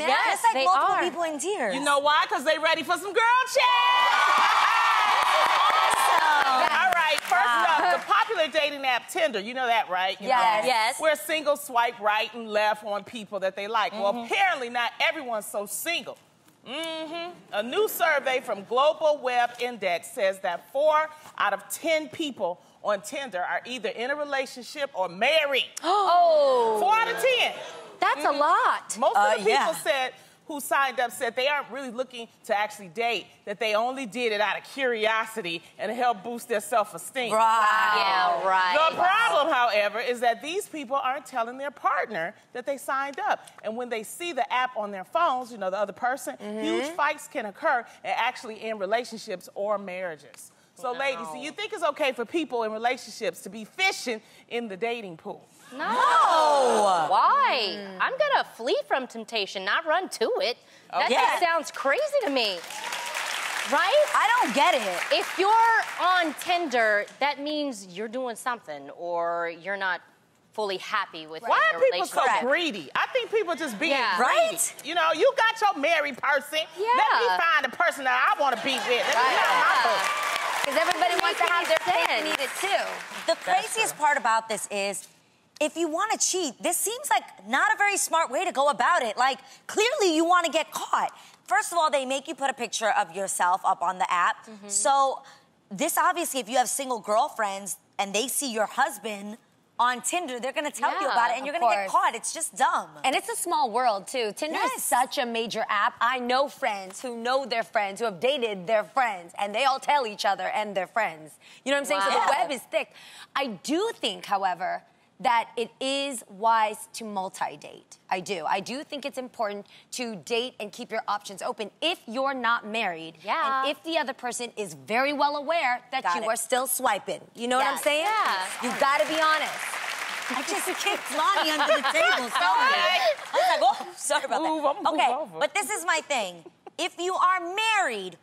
Yes, It's like multiple are. people in tears. You know why? Because they ready for some girl chat. All right, first up, the popular dating app Tinder. You know that, right? You know, Yes. where singles swipe right and left on people that they like. Well, apparently not everyone's so single. A new survey from Global Web Index says that 4 out of 10 people on Tinder are either in a relationship or married. Oh. 4 out of 10. That's a lot. Most of the people who signed up said they aren't really looking to actually date, that they only did it out of curiosity and to help boost their self-esteem. Right. Yeah, right. The problem, however, is that these people aren't telling their partner that they signed up. And when they see the app on their phones, you know, the other person, huge fights can occur and actually end relationships or marriages. So, ladies, do you think it's okay for people in relationships to be fishing in the dating pool? No. Why? I'm gonna flee from temptation, not run to it. That just sounds crazy to me. Right? I don't get it. If you're on Tinder, that means you're doing something or you're not fully happy with Why your are people so relationship. greedy? I think people just being greedy. Right? You know, you got your married person. Let me find a person that I want to be with. Let me find my person. Because everybody wants to have their cake needed too. The craziest part about this is, if you want to cheat, this seems like not a very smart way to go about it. Like, clearly you want to get caught. First of all, they make you put a picture of yourself up on the app. So this obviously, if you have single girlfriends and they see your husband on Tinder, they're going to tell you about it, and you're going to get caught. It's just dumb. And it's a small world, too. Tinder is such a major app. I know friends who know their friends, who have dated their friends, and they all tell each other and their friends. You know what I'm saying? So the web is thick. I do think, however, that it is wise to multi-date. I do. I do think it's important to date and keep your options open if you're not married. Yeah. And if the other person is very well aware that you are still swiping. You know what I'm saying? Yeah. You gotta be honest. I just kicked Lonnie under the table. Sorry. I was like, oh, sorry about that. Okay, but this is my thing. If you are married,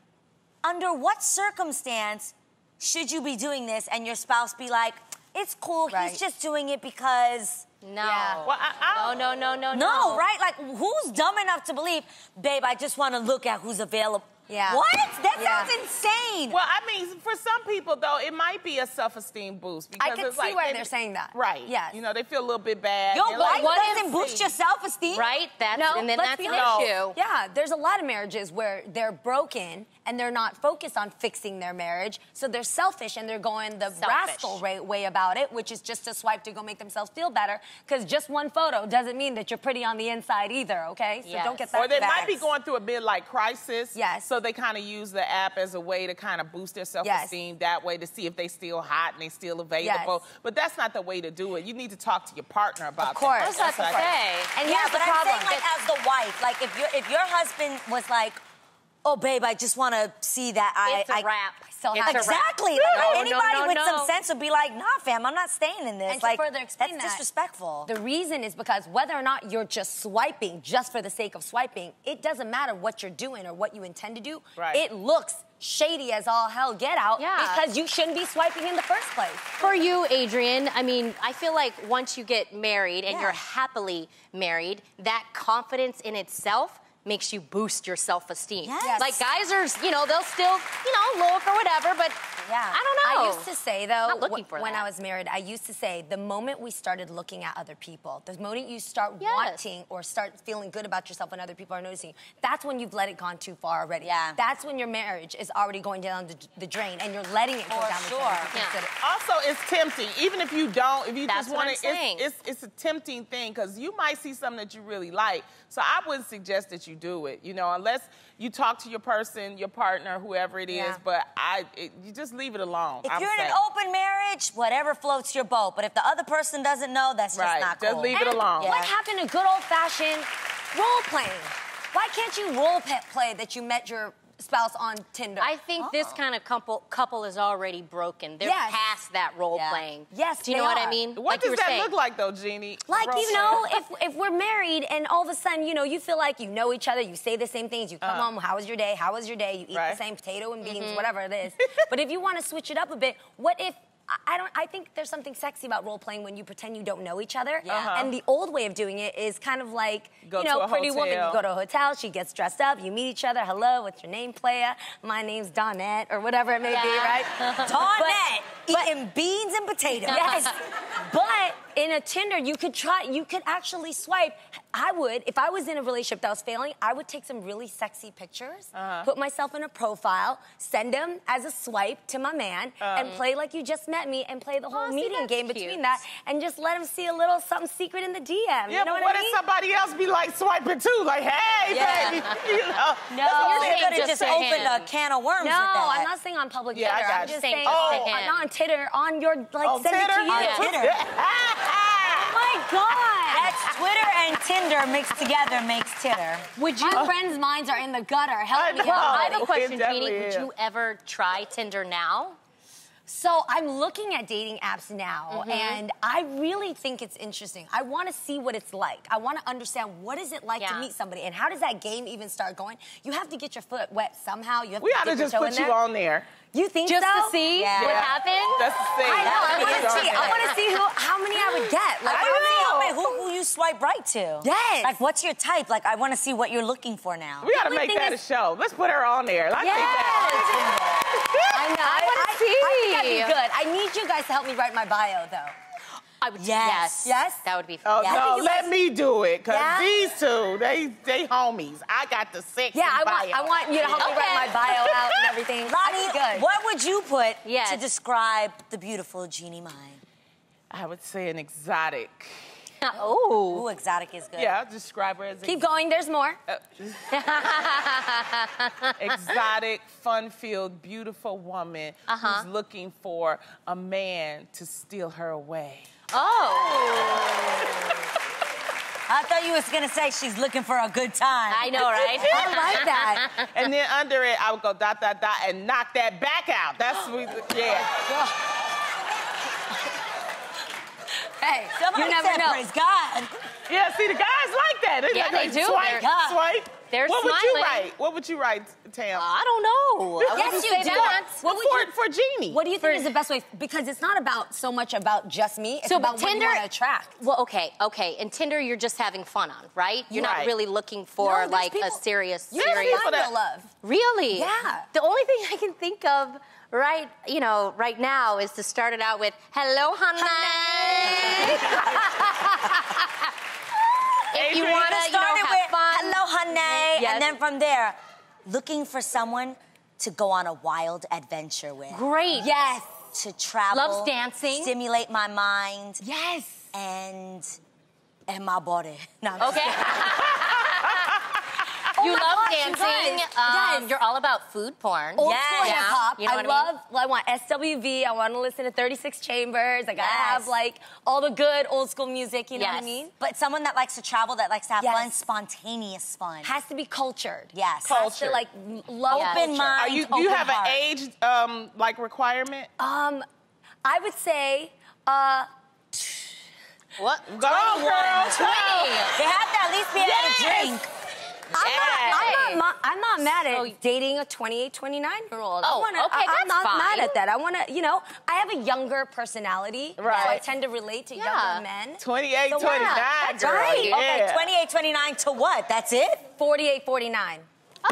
under what circumstance should you be doing this and your spouse be like, it's cool, he's just doing it because... No. Well, No, right? Like, who's dumb enough to believe, babe, I just want to look at who's available? Yeah. What? That sounds insane. Well, I mean, for some people, though, it might be a self-esteem boost. Because I can it's see like, why they're saying that. Right. Yes. You know, they feel a little bit bad. Your They're wife like, doesn't boost your self-esteem? Right? That's, No, and then let's that's be an honest. issue. Yeah, there's a lot of marriages where they're broken and they're not focused on fixing their marriage, so they're selfish and they're going the rascal way about it, which is just to swipe to go make themselves feel better, because just one photo doesn't mean that you're pretty on the inside either, okay? So don't get that. Or they might be going through a midlife crisis. Yes. So they kind of use the app as a way to kind of boost their self-esteem that way, to see if they still hot and they still available. But that's not the way to do it. You need to talk to your partner about Of course. that. That's what I say. And yeah, but I'm saying, like, as the wife, like, if your husband was like, oh, babe, I just want to see that It's a wrap. Exactly. Like, anybody with some sense would be like, nah, fam, I'm not staying in this. And like, to further explain that's that, disrespectful. The reason is because whether or not you're just swiping just for the sake of swiping, it doesn't matter what you're doing or what you intend to do. Right. It looks shady as all hell get out because you shouldn't be swiping in the first place. For you, Adrian, I mean, I feel like once you get married and you're happily married, that confidence in itself makes you boost your self-esteem. Yes. Like, guys are, you know, they'll still, you know, look or whatever, but I don't know. I used to say, though, Not looking for when that. I was married, I used to say, the moment we started looking at other people, the moment you start wanting or start feeling good about yourself when other people are noticing you, that's when you've let it gone too far already. Yeah. That's when your marriage is already going down the drain and you're letting it go down the drain. Also, it's tempting. Even if you don't, if you That's just want what I'm saying. it's a tempting thing, because you might see something that you really like. So I wouldn't suggest that you do it, you know, unless you talk to your person, your partner, whoever it is. But you just leave it alone. If you're in an open marriage, whatever floats your boat. But if the other person doesn't know, that's just not cool. Just leave it alone. What happened to good old-fashioned role-playing? Why can't you role-play that you met your spouse on Tinder? I think this kind of couple is already broken. They're past that role playing. Yes, do you know what I mean? What does that look like, though, Jeannie? Like, you know, if we're married and all of a sudden, you know, you feel like you know each other, you say the same things, you come home, how was your day, how was your day, you eat the same potato and beans, whatever it is. But if you want to switch it up a bit, what if I think there's something sexy about role playing when you pretend you don't know each other. Yeah. And the old way of doing it is kind of like, Go to a Pretty hotel. Woman. You go to a hotel, she gets dressed up, you meet each other. Hello, what's your name, playa? My name's Donette, or whatever it may be, right? Donette, eating beans and potatoes. Yes. But in a Tinder, you could actually swipe. If I was in a relationship that was failing, I would take some really sexy pictures, put myself in a profile, send them as a swipe to my man, and play like you just met me, and play the whole meeting game between that, and just let him see a little something secret in the DM. Yeah, you know but what what I mean? if somebody else be like swiping too? Like, hey, baby, No, You could have just just to opened him. a can of worms No, with that. I'm not saying on public Yeah, I Tinder. got I'm you. just Saying saying, just to him. not on Tinder, on your, like, On send Tinder? it to you. On Tinder. Oh my God. That's Twitter and Tinder mixed together makes Tinder. Would you? My friends' minds are in the gutter. Help me I know. out. I have a question, It Jeannie. definitely Would is. you ever try Tinder now? So I'm looking at dating apps now, and I really think it's interesting. I want to see what it's like. I want to understand what is it like to Yeah. meet somebody, and how does that game even start going? You have to get your foot wet somehow. You have We to ought to dip your just toe put in you there. on there. You think Just so? to see Yeah. what Yeah. happens? That's the thing. I know. I Put want you to on see. I there. want to see how many I would get. Like, I know. Who you swipe right to? Yes. Like, what's your type? Like, I want to see what you're looking for now. We ought to only make thing that a is- show. Let's put her on there. I think that. I know. I wanna I see. think that'd be good. I need you guys to help me write my bio, though. I would. Yes. Yes? That would be Oh, fun. no, you let guys- me do it. Because Yeah? these two, they homies. I got the sexy Yeah, I bio. want you to help me write my bio out and everything. Ronnie, That's good. what would you put Yes. to describe the beautiful Jeannie Mine? I would say an exotic. Oh. Ooh, exotic is good. Yeah, I'll describe her as Keep going. There's more. exotic, fun-filled, beautiful woman who's looking for a man to steal her away. Oh. I thought you was gonna say she's looking for a good time. I know, right? I like that. And then under it, I would go ... and knock that back out. That's sweet. Yeah. Hey, Somebody you never said, know. praise God. Yeah, see, the guys like that. They Yeah, like, they do. Swipe, They're- swipe. They're what would you smiling. write? What would you write, Tam? I don't know. I Yes, wouldn't you say do. that. What would you? for Jeannie. What do you think is the best way? Because it's not about so much about just me. It's So, about but what Tinder you want to attract. Well, okay. And Tinder, you're just having fun on, right? You're not Right. really looking No, for there's like people- a serious. You're There's gonna people find that- real love. Really? Yeah. The only thing I can think of right now is to start it out with "Hello, honey." If you Adrian, want to, Started have with fun. hello, honey, Yes. and then from there, looking for someone to go on a wild adventure with. Great. Yes. To travel. Loves dancing. Stimulate my mind Yes. and my body. No, I'm just Okay. Oh You my love gosh, you dancing. guys. Yes. You're all about food porn. Old Yes. school Yeah. hip hop. You know I what I love. mean? I want SWV. I want to listen to 36 Chambers. I gotta Yes. have like all the good old school music. You know what I Yes. mean? But someone that likes to travel, that likes to have Yes. fun, spontaneous fun. Has to be cultured. Yes. Has to like love Open culture. mind. Are you? Do you open have heart. an age like requirement? I would say. What? Go, girl. They have to at least be able Yes. to drink. I'm not mad So- at dating a 28, 29-year-old. Oh, okay, I'm that's not mad fine. at that. I want to, I have a younger personality. Right. So I tend to relate to Yeah. younger men. 28, So 29, that's girl. right. Yeah. Okay, 28, 29 to what? That's it? 48, 49.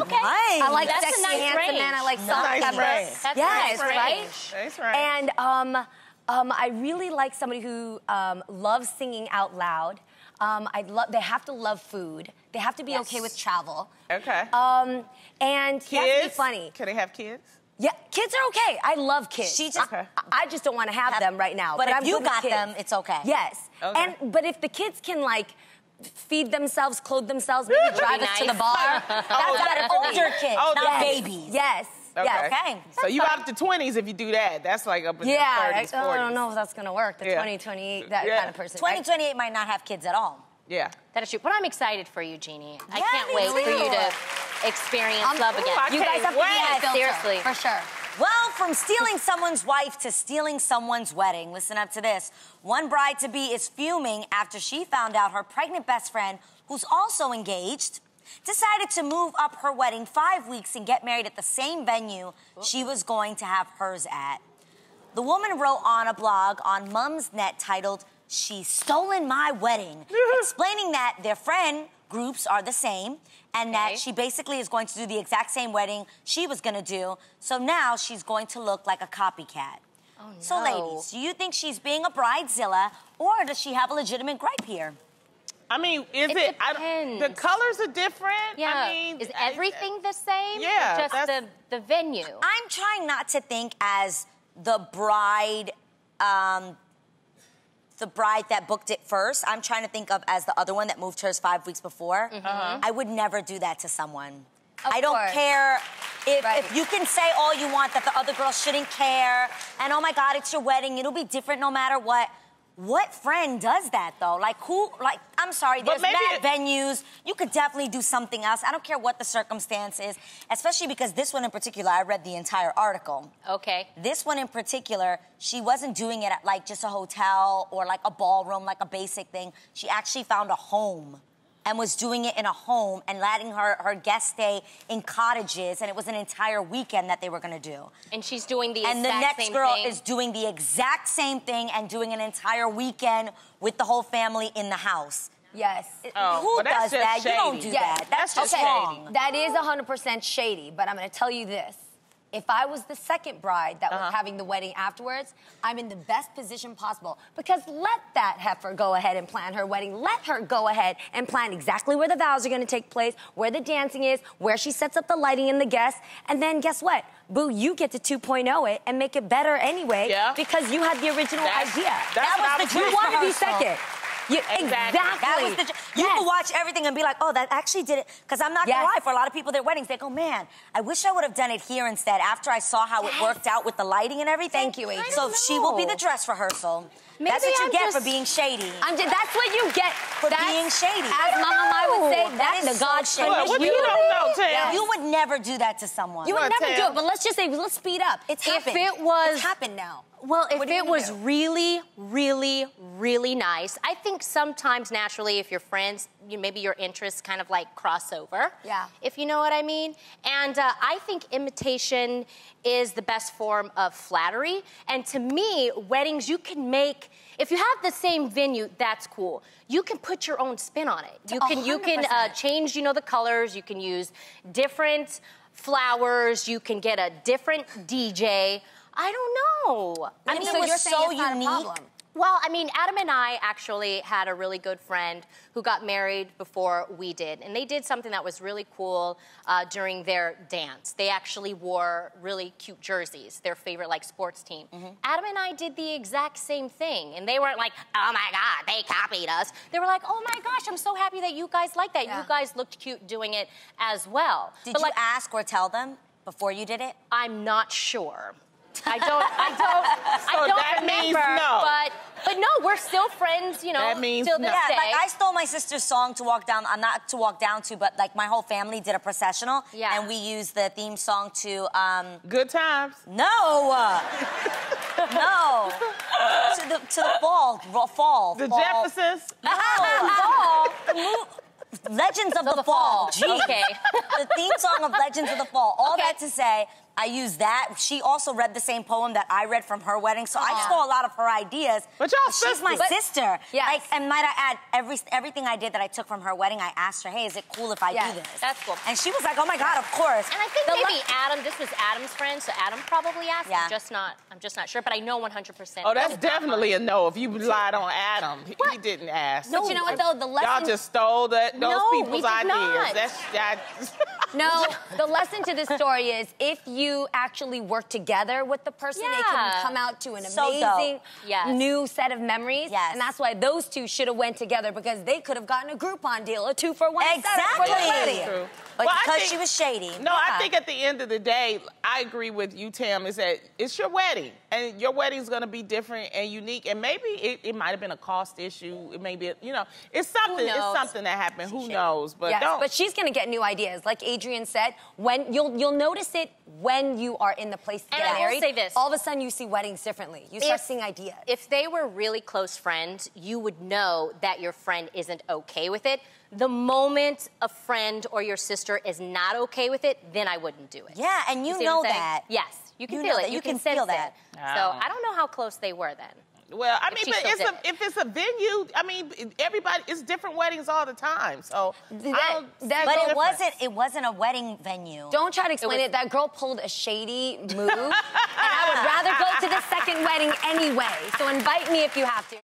Okay. Nice. I like That's a sexy, nice handsome range. men. I like soft Nice peppers. range. That's Yes, a nice right? range. That's right. And I really like somebody who loves singing out loud. They have to love food. They have to be okay with travel. Okay. And he has to be Kids? funny. Can they have kids? Yeah, kids are okay. I love kids. She just- Okay. I just don't want to have them right now. But if I'm you good with got kids. them, it's okay. Yes. Okay. But if the kids can like feed themselves, clothe themselves, maybe drive us to the nice. bar. That's That's got older kids, Oh, not yes. babies. Yes. Okay. Yes. Okay. So you out the 20s if you do that. That's like up in Yeah. the 30s, 40s. I don't know if that's gonna work. The Yeah. 20, 28, that Yeah. kind of person. 20, right? 28 might not have kids at all. Yeah. That is true. But I'm excited for you, Jeannie. I Yeah, can't me wait for too. you to experience love again. I You can't guys have to be wait. a filter, Seriously. for sure. Well, from stealing someone's wife to stealing someone's wedding, listen up to this. One bride-to-be is fuming after she found out her pregnant best friend, who's also engaged, decided to move up her wedding 5 weeks and get married at the same venue she was going to have hers at. The woman wrote on a blog on Mumsnet titled, "She's Stolen My Wedding," explaining that their friend groups are the same and that she basically is going to do the exact same wedding she was going to do. So now she's going to look like a copycat. Oh, no. So, ladies, do you think she's being a bridezilla or does she have a legitimate gripe here? I mean, It depends. the colors are different. Yeah. I mean, is everything the same? Yeah, Or just the venue? I'm trying not to think as the bride that booked it first. I'm trying to think of as the other one that moved hers 5 weeks before. I would never do that to someone. I don't care if you can say all you want that the other girl shouldn't care and oh my God, it's your wedding, it'll be different no matter what. What friend does that though? Like who, like, I'm sorry, there's mad venues. You could definitely do something else. I don't care what the circumstance is, especially because this one in particular, I read the entire article. Okay. This one in particular, she wasn't doing it at like just a hotel or like a ballroom, like a basic thing. She actually found a home and was doing it in a home and letting her guests stay in cottages, and it was an entire weekend that they were gonna do. And she's doing the exact same thing. And the next girl is doing the exact same thing and doing an entire weekend with the whole family in the house. Yes. Who does that? Shady. You don't do that. That's just wrong. That is 100% shady, but I'm gonna tell you this. If I was the second bride that was having the wedding afterwards, I'm in the best position possible because let that heifer go ahead and plan her wedding. Let her go ahead and plan exactly where the vows are going to take place, where the dancing is, where she sets up the lighting and the guests. And then guess what? Boo, you get to 2.0 it and make it better anyway because you had the original idea. That was the You want to be second. Exactly. That was you can watch everything and be like, oh, that actually did it. Because I'm not going to lie, for a lot of people, their weddings, they go, man, I wish I would have done it here instead after I saw how it worked out with the lighting and everything. Thank you, Adrian. So she will be the dress rehearsal. That's what you get for being shady. That's what you get for being shady. As Mama Mai would say, that's the God shady. What you don't know, Tam? You would never do that to someone. You would never do it, but let's just say, let's speed up. It's happened. It's happened now. Well, if it was really, really, really nice, I think sometimes naturally if you're friends, maybe your interests kind of like cross over. Yeah. If you know what I mean. And I think imitation is the best form of flattery. And to me, weddings you can make, if you have the same venue, that's cool. You can put your own spin on it. You can change, the colors. You can use different flowers. You can get a different DJ. I don't know. I mean, it was so unique. Well, I mean, Adam and I actually had a really good friend who got married before we did. And they did something that was really cool during their dance. They actually wore really cute jerseys, their favorite, like, sports team. Adam and I did the exact same thing. And they weren't like, oh, my God, they copied us. They were like, oh, my gosh, I'm so happy that you guys like that. You guys looked cute doing it as well. Did you ask or tell them before you did it? I'm not sure. I don't remember, but no, we're still friends, That means till this day. Like I stole my sister's song to walk down, not to walk down to, but like my whole family did a processional, and we used the theme song to, Good Times? No! No. to the fall. The Jeffersons? No, fall. Legends of the Fall. Okay. The theme song of Legends of the Fall. All that to say, I used that. She also read the same poem that I read from her wedding, so I stole a lot of her ideas. But y'all she's my sister. Yes. Like, and might I add, everything I did that I took from her wedding, I asked her, hey, is it cool if I do this? That's cool. And she was like, oh my God, of course. And I think maybe Adam, this was Adam's friend, so Adam probably asked. I'm just not sure, but I know 100%. Oh, that's definitely a no. If you relied on Adam, he didn't ask. No, but you know what though? The lesson. Y'all just stole those people's ideas. Not. No, the lesson to this story is if you actually work together with the person, they can come out to an amazing new set of memories. Yes. And that's why those two should have went together because they could have gotten a Groupon deal, a 2-for-1 Exactly. for the wedding. True. But because she was shady. No, I think at the end of the day, I agree with you, Tam, is that it's your wedding. And your wedding's going to be different and unique. And maybe it might have been a cost issue. It may be, it's something. It's something that happened. Who knows? But but she's going to get new ideas. Like Adrian said, when you'll notice it when you are in the place to get married. And I will say this. All of a sudden, you see weddings differently. You start seeing ideas. If they were really close friends, you would know that your friend isn't okay with it. The moment a friend or your sister is not okay with it, then I wouldn't do it. Yeah, and you see know what I'm saying? that. Yes. You can feel it. You can sense feel that. it. So I don't know how close they were then. Well, I mean, she but still did if it's a venue, I mean, everybody, it's different weddings all the time. So, But it wasn't a wedding venue. Don't try to explain it. That girl pulled a shady move, and I would rather go to the second wedding anyway. So invite me if you have to.